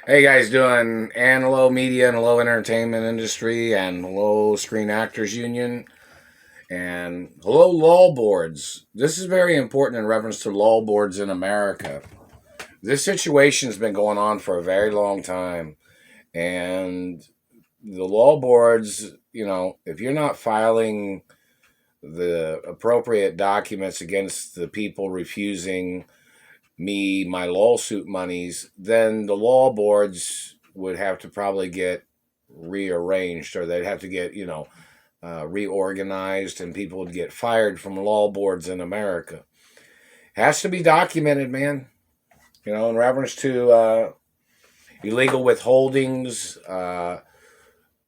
Hey guys, doing and hello media and hello entertainment industry and hello Screen Actors Union and hello lawboards. This is very important in reference to lawboards in America. This situation's been going on for a very long time, and the lawboards, if you're not filing the appropriate documents against the people refusing me my lawsuit monies, then the law boards would have to probably get rearranged, or they'd have to get reorganized, and people would get fired from law boards in America. Has to be documented, man. In reference to illegal withholdings,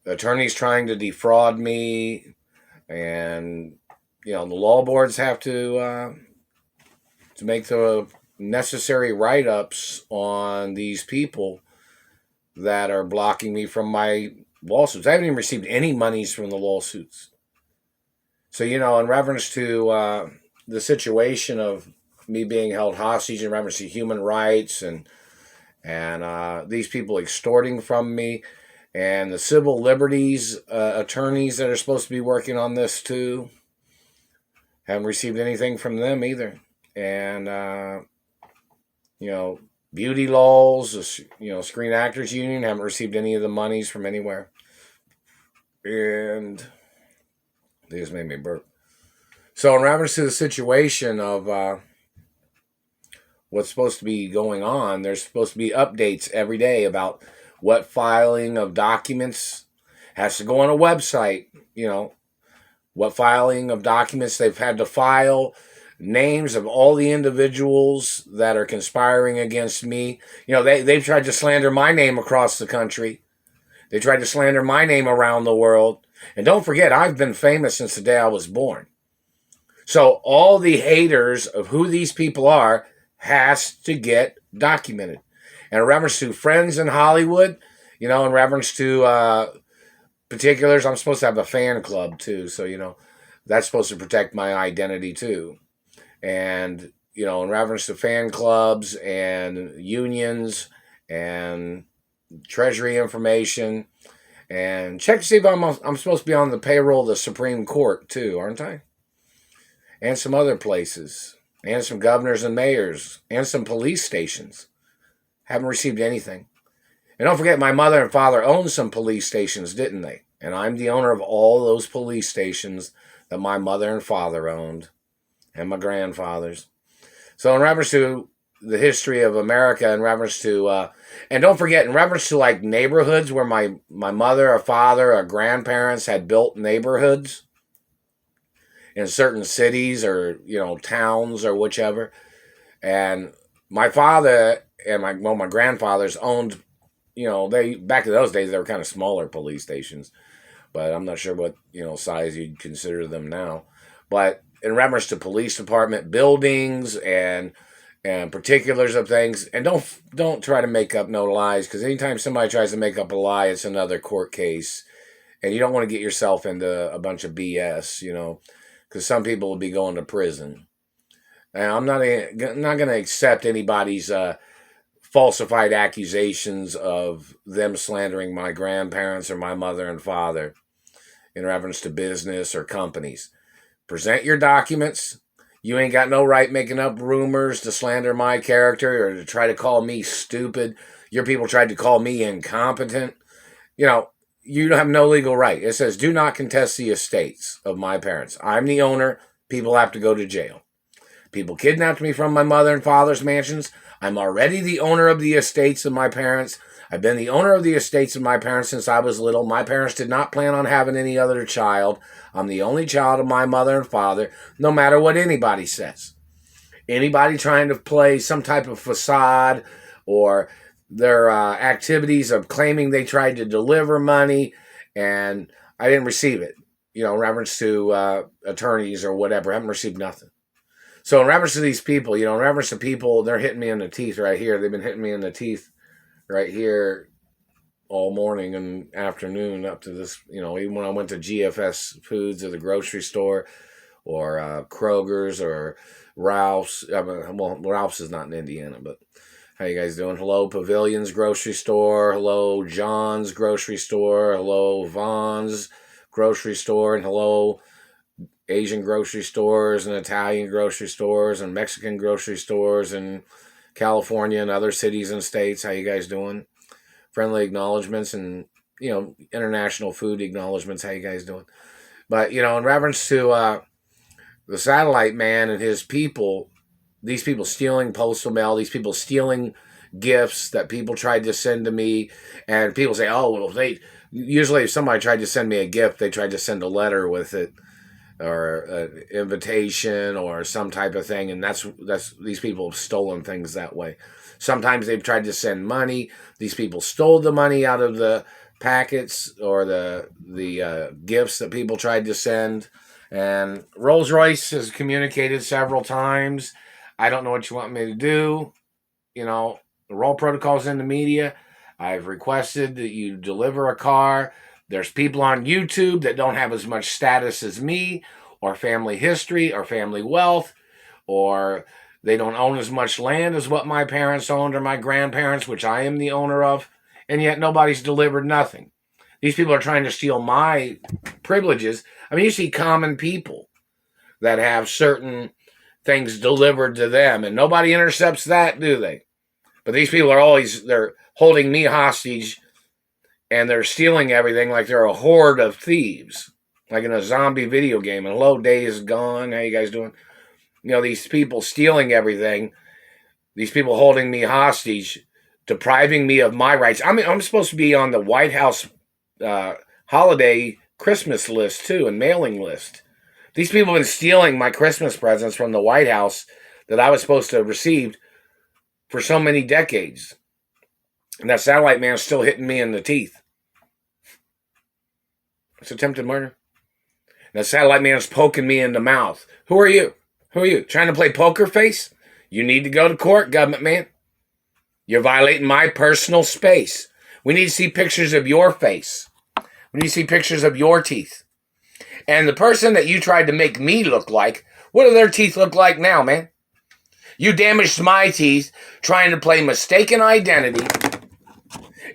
attorneys trying to defraud me, and the law boards have to make the necessary write ups on these people that are blocking me from my lawsuits. I haven't even received any monies from the lawsuits. So, in reference to the situation of me being held hostage, in reference to human rights and these people extorting from me, and the civil liberties attorneys that are supposed to be working on this too, haven't received anything from them either. And beauty laws, Screen Actors Union, haven't received any of the monies from anywhere. And they just made me burp. So, in reference to the situation of what's supposed to be going on, there's supposed to be updates every day about what filing of documents has to go on a website, what filing of documents they've had to file, names of all the individuals that are conspiring against me. They've tried to slander my name across the country. They tried to slander my name around the world. And don't forget, I've been famous since the day I was born. So all the haters of who these people are has to get documented. And in reference to friends in Hollywood, in reference to particulars, I'm supposed to have a fan club too. So, that's supposed to protect my identity too. And, in reference to fan clubs and unions and treasury information, and check to see if I'm supposed to be on the payroll of the Supreme Court too, aren't I? And some other places, and some governors and mayors, and some police stations. Haven't received anything. And don't forget, my mother and father owned some police stations, didn't they? And I'm the owner of all those police stations that my mother and father owned, and my grandfathers. So in reference to the history of America, in reference to, and don't forget, in reference to like neighborhoods where my mother or father or grandparents had built neighborhoods in certain cities or, towns or whichever. And my father and my grandfathers owned, they, back in those days, they were kind of smaller police stations, but I'm not sure what, size you'd consider them now. But in reference to police department buildings and particulars of things, and don't try to make up no lies, because anytime somebody tries to make up a lie, it's another court case, and you don't want to get yourself into a bunch of BS, because some people will be going to prison. And I'm not going to accept anybody's falsified accusations of them slandering my grandparents or my mother and father in reference to business or companies. Present your documents. You ain't got no right making up rumors to slander my character or to try to call me stupid. Your people tried to call me incompetent. You have no legal right. It says, do not contest the estates of my parents. I'm the owner. People have to go to jail. People kidnapped me from my mother and father's mansions. I'm already the owner of the estates of my parents. I've been the owner of the estates of my parents since I was little. My parents did not plan on having any other child. I'm the only child of my mother and father, no matter what anybody says. Anybody trying to play some type of facade or their activities of claiming they tried to deliver money and I didn't receive it, in reference to attorneys or whatever. I haven't received nothing. So in reference to these people, in reference to people, they're hitting me in the teeth right here. They've been hitting me in the teeth right here all morning and afternoon up to this, even when I went to GFS Foods at the grocery store or Kroger's or Ralph's. Well, Ralph's is not in Indiana, but How you guys doing? Hello, Pavilion's grocery store. Hello, John's grocery store. Hello, Vaughn's grocery store. And hello, Asian grocery stores and Italian grocery stores and Mexican grocery stores in California and other cities and states. How you guys doing? Friendly acknowledgments and, international food acknowledgments. How you guys doing? But, in reference to the satellite man and his people, these people stealing postal mail, these people stealing gifts that people tried to send to me, and people say, oh, well, usually if somebody tried to send me a gift, they tried to send a letter with it or an invitation or some type of thing, and that's these people have stolen things that way. Sometimes they've tried to send money. These people stole the money out of the packets or the gifts that people tried to send. And Rolls-Royce has communicated several times. I don't know what you want me to do. The role protocol's in the media. I've requested that you deliver a car. There's people on YouTube that don't have as much status as me, or family history, or family wealth, or they don't own as much land as what my parents owned or my grandparents, which I am the owner of, and yet nobody's delivered nothing. These people are trying to steal my privileges. I mean, you see common people that have certain things delivered to them, and nobody intercepts that, do they? But these people they're holding me hostage, and they're stealing everything like they're a horde of thieves, like in a zombie video game. And hello, Days Gone. How you guys doing? These people stealing everything, these people holding me hostage, depriving me of my rights. I'm supposed to be on the White House holiday Christmas list too, and mailing list. These people have been stealing my Christmas presents from the White House that I was supposed to have received for so many decades. And that satellite man's still hitting me in the teeth. It's attempted murder. And that satellite man's poking me in the mouth. Who are you? Who are you? Trying to play poker face? You need to go to court, government man. You're violating my personal space. We need to see pictures of your face. We need to see pictures of your teeth. And the person that you tried to make me look like, what do their teeth look like now, man? You damaged my teeth trying to play mistaken identity.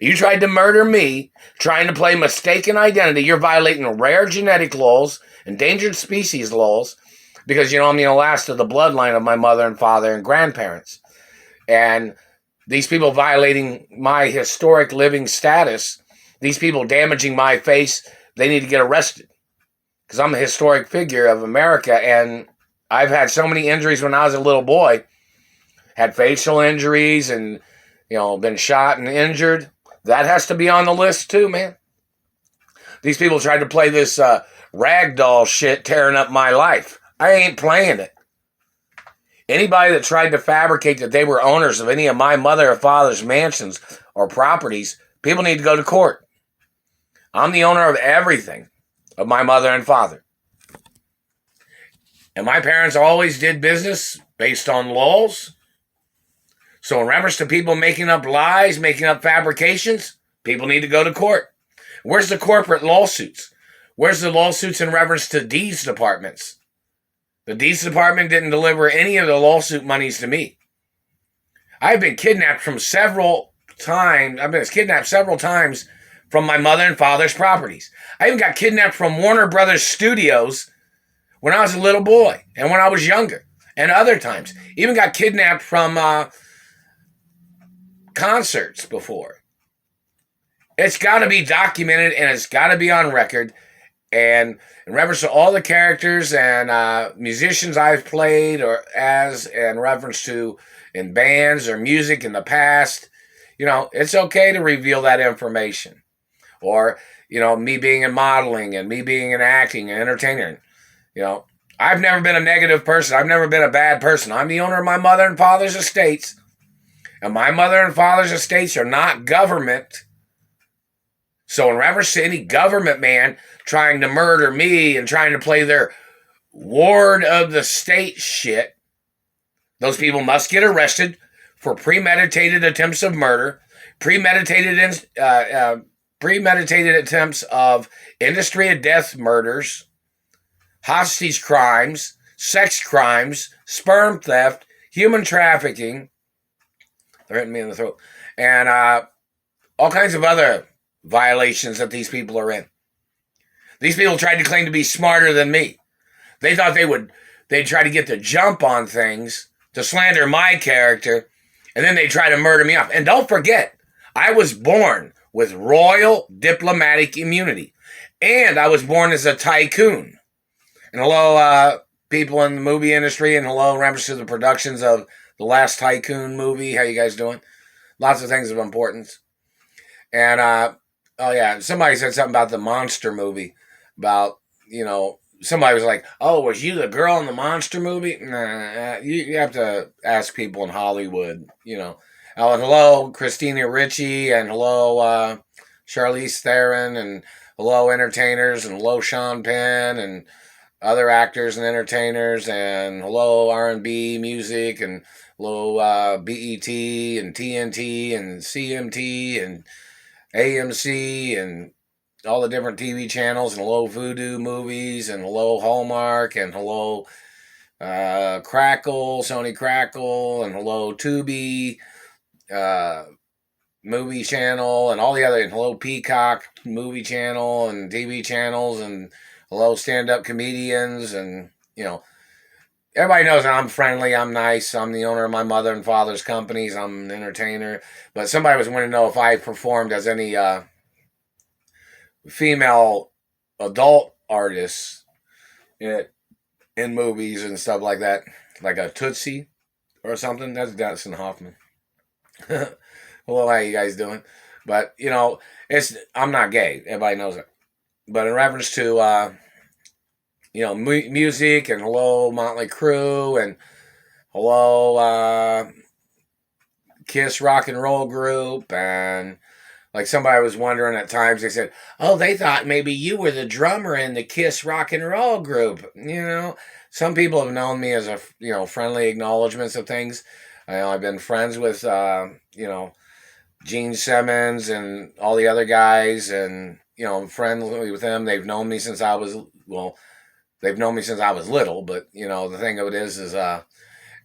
You tried to murder me trying to play mistaken identity. You're violating rare genetic laws, endangered species laws, because, I'm the last of the bloodline of my mother and father and grandparents. And these people violating my historic living status, these people damaging my face, they need to get arrested. Because I'm a historic figure of America, and I've had so many injuries when I was a little boy. Had facial injuries and, been shot and injured. That has to be on the list too, man. These people tried to play this ragdoll shit tearing up my life. I ain't playing it. Anybody that tried to fabricate that they were owners of any of my mother or father's mansions or properties, people need to go to court. I'm the owner of everything of my mother and father. And my parents always did business based on laws. So in reference to people making up lies, making up fabrications, people need to go to court. Where's the corporate lawsuits? Where's the lawsuits in reference to deeds departments? The deeds department didn't deliver any of the lawsuit monies to me. I've been kidnapped several times from my mother and father's properties. I even got kidnapped from Warner Brothers Studios when I was a little boy and when I was younger, and other times. Even got kidnapped from concerts before. It's got to be documented and it's got to be on record. And in reference to all the characters and musicians I've played in reference to in bands or music in the past, it's okay to reveal that information. Or, me being in modeling and me being in acting and entertainer. I've never been a negative person. I've never been a bad person. I'm the owner of my mother and father's estates. And my mother and father's estates are not government. So in reference to any government man trying to murder me and trying to play their ward of the state shit, those people must get arrested for premeditated attempts of murder, premeditated attempts of industry of death murders, hostage crimes, sex crimes, sperm theft, human trafficking. They're hitting me in the throat. And all kinds of other violations that these people are in. These people tried to claim to be smarter than me. They thought they'd try to get the jump on things to slander my character, and then they try to murder me off. And don't forget, I was born with royal diplomatic immunity, and I was born as a tycoon. And hello, people in the movie industry, and hello, reference to the productions of the last Tycoon movie. How you guys doing? Lots of things of importance. And, oh yeah, somebody said something about the monster movie. About, somebody was like, oh, was you the girl in the monster movie? Nah, you have to ask people in Hollywood, Oh, and hello, Christina Ricci, and hello, Charlize Theron, and hello, entertainers, and hello, Sean Penn, and other actors and entertainers, and hello, R&B music, and hello, BET, and TNT, and CMT, and AMC, and all the different TV channels, and hello, Voodoo movies, and hello, Hallmark, and hello, Crackle, Sony Crackle, and hello, Tubi, movie channel, and all the other, and hello, Peacock movie channel, and TV channels, and hello, stand-up comedians, and, everybody knows that I'm friendly, I'm nice, I'm the owner of my mother and father's companies, I'm an entertainer, but somebody was wanting to know if I performed as any, female adult artists in movies and stuff like that, like a Tootsie or something. That's Dustin Hoffman. Hello, how you guys doing? But I'm not gay. Everybody knows it. But in reference to music, and hello, Motley Crue, and hello, Kiss Rock and Roll Group, and like somebody was wondering at times, they said, oh, they thought maybe you were the drummer in the Kiss Rock and Roll Group. Some people have known me as friendly acknowledgments of things. I've been friends with, Gene Simmons and all the other guys, and, I'm friendly with them. They've known me since I was, little, but, the thing of it is,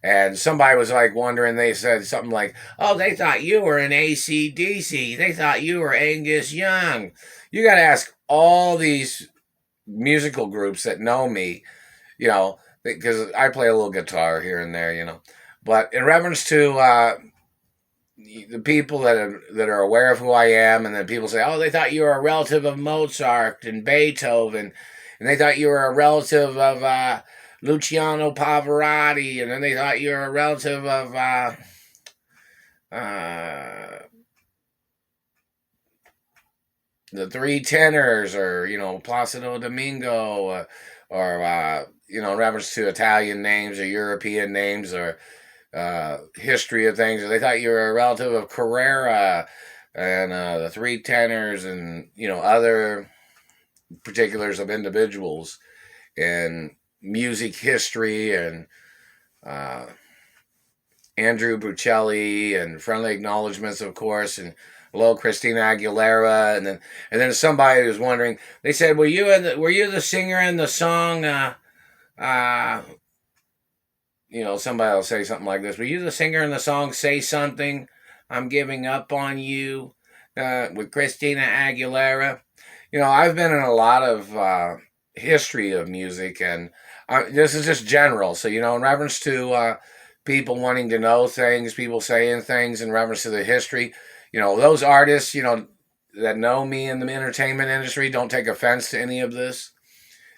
and somebody was like wondering, they said something like, oh, they thought you were an AC/DC. They thought you were Angus Young. You got to ask all these musical groups that know me, because I play a little guitar here and there, But in reference to the people that are aware of who I am, and then people say, oh, they thought you were a relative of Mozart and Beethoven, and they thought you were a relative of Luciano Pavarotti, and then they thought you were a relative of the Three Tenors, or Placido Domingo, or in reference to Italian names or European names, or history of things. Or they thought you were a relative of Carrera and the Three Tenors, and other particulars of individuals in music history, and Andrew Bocelli, and friendly acknowledgments, of course, and hello, Christina Aguilera, and then somebody was wondering. They said, "Were you the singer in the song?" Somebody will say something like this. Were you the singer in the song "Say Something"? I'm giving up on you, with Christina Aguilera. I've been in a lot of history of music, and this is just general. So, in reference to people wanting to know things, people saying things in reference to the history, those artists, that know me in the entertainment industry don't take offense to any of this.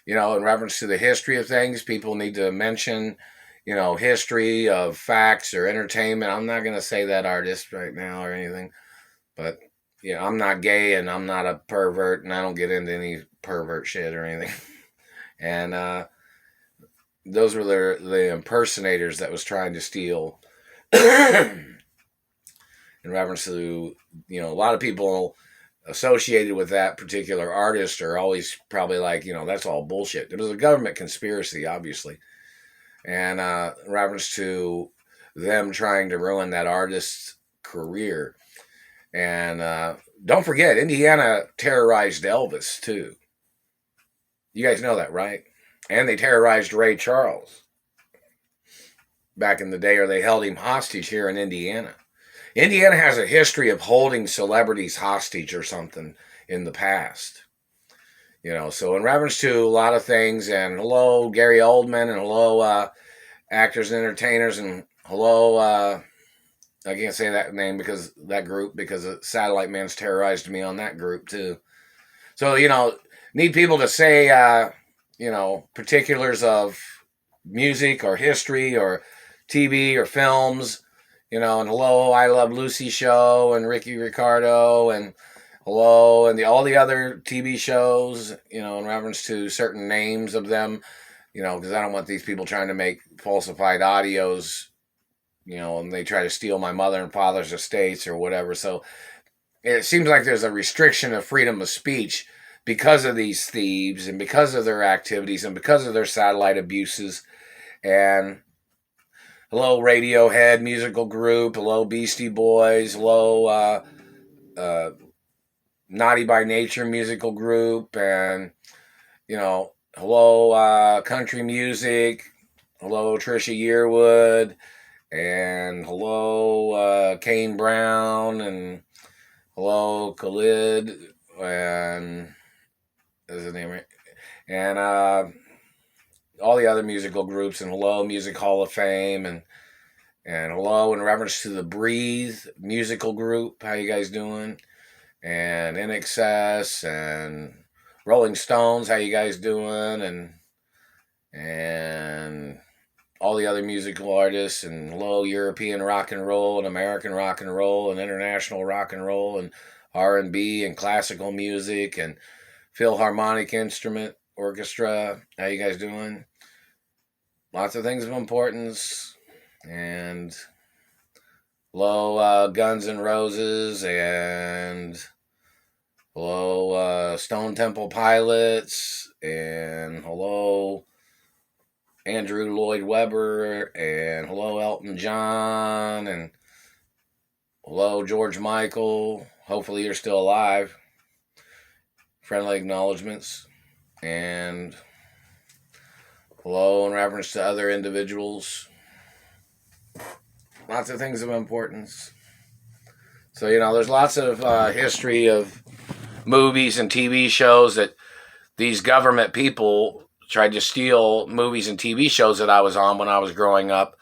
In reference to the history of things, people need to mention, history of facts or entertainment. I'm not going to say that artist right now or anything, but I'm not gay, and I'm not a pervert, and I don't get into any pervert shit or anything. And those were the impersonators that was trying to steal. In reference to, a lot of people associated with that particular artist are always probably like, that's all bullshit. It was a government conspiracy, obviously. And in reference to them trying to ruin that artist's career. And don't forget, Indiana terrorized Elvis, too. You guys know that, right? And they terrorized Ray Charles back in the day, or they held him hostage here in Indiana. Indiana has a history of holding celebrities hostage or something in the past. So in reference to a lot of things, and hello, Gary Oldman, and hello, actors and entertainers, and hello, I can't say that name because Satellite Man's terrorized me on that group too. So, need people to say, particulars of music or history or TV or films, and hello, I Love Lucy show, and Ricky Ricardo, and hello, and all the other TV shows, in reference to certain names of them, because I don't want these people trying to make falsified audios, and they try to steal my mother and father's estates or whatever. So it seems like there's a restriction of freedom of speech because of these thieves and because of their activities and because of their satellite abuses. And hello, Radiohead musical group, hello, Beastie Boys, hello, Naughty by Nature musical group, and hello, country music, hello, Trisha Yearwood, and hello, Kane Brown, and hello, Khalid, and is his name right? And all the other musical groups, and hello, Music Hall of Fame, and hello, in reference to the Breathe musical group, how you guys doing? And NXS and Rolling Stones, how you guys doing? And all the other musical artists, and hello, European rock and roll and American rock and roll and international rock and roll and R&B and classical music and Philharmonic Instrument Orchestra, how you guys doing? Lots of things of importance. And hello, Guns N' Roses, and hello, Stone Temple Pilots, and hello, Andrew Lloyd Webber, and hello, Elton John, and hello, George Michael. Hopefully you're still alive. Friendly acknowledgements. And hello in reference to other individuals. Lots of things of importance. So, there's lots of history of movies and TV shows that these government people tried to steal movies and TV shows that I was on when I was growing up.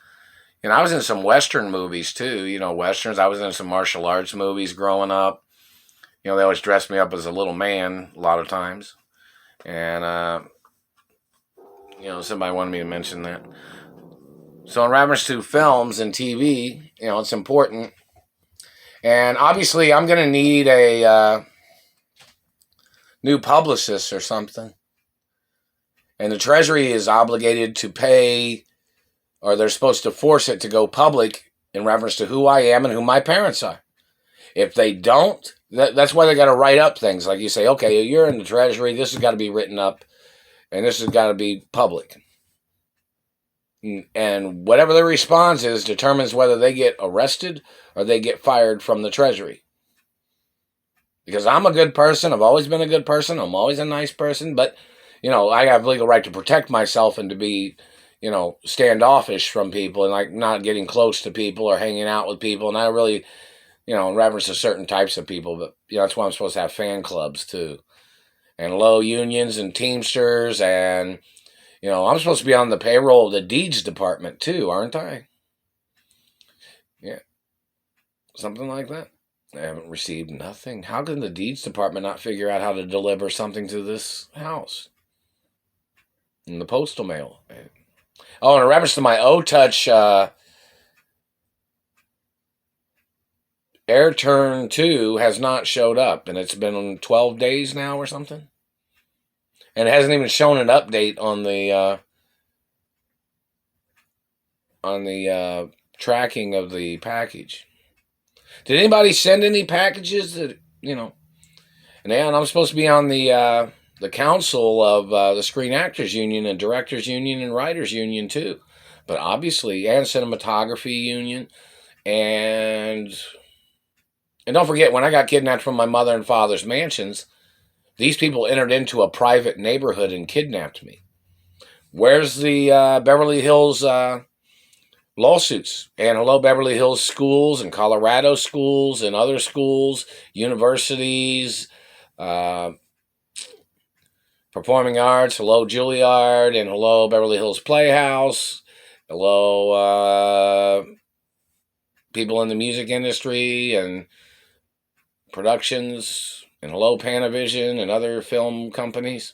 And I was in some Western movies too, Westerns. I was in some martial arts movies growing up. They always dressed me up as a little man a lot of times. And, somebody wanted me to mention that. So in reference to films and TV, it's important. And obviously I'm going to need a new publicist or something. And the Treasury is obligated to pay, or they're supposed to force it to go public in reference to who I am and who my parents are. If they don't, that's why they got to write up things. Like you say, okay, you're in the Treasury, this has got to be written up, and this has got to be public. And whatever the response is determines whether they get arrested or they get fired from the Treasury. Because I'm a good person. I've always been a good person. I'm always a nice person. But, I have legal right to protect myself and to be, standoffish from people and like not getting close to people or hanging out with people. And I really, in reference to certain types of people. But, that's why I'm supposed to have fan clubs too. And low unions and Teamsters and... I'm supposed to be on the payroll of the deeds department too, aren't I? Yeah. Something like that. I haven't received nothing. How can the deeds department not figure out how to deliver something to this house? In the postal mail. Oh, and in reference to my O-Touch AirTurn 2 has not showed up, and it's been 12 days now or something. And it hasn't even shown an update on the tracking of the package. Did anybody send any packages that, And I'm supposed to be on the council of the Screen Actors Union and Directors Union and Writers Union too. But obviously, and Cinematography Union. And don't forget, when I got kidnapped from my mother and father's mansions, these people entered into a private neighborhood and kidnapped me. Where's the Beverly Hills lawsuits. And hello, Beverly Hills schools and Colorado schools and other schools, universities, performing arts. Hello, Juilliard, and hello, Beverly Hills Playhouse. Hello, people in the music industry and productions. And hello, Panavision and other film companies.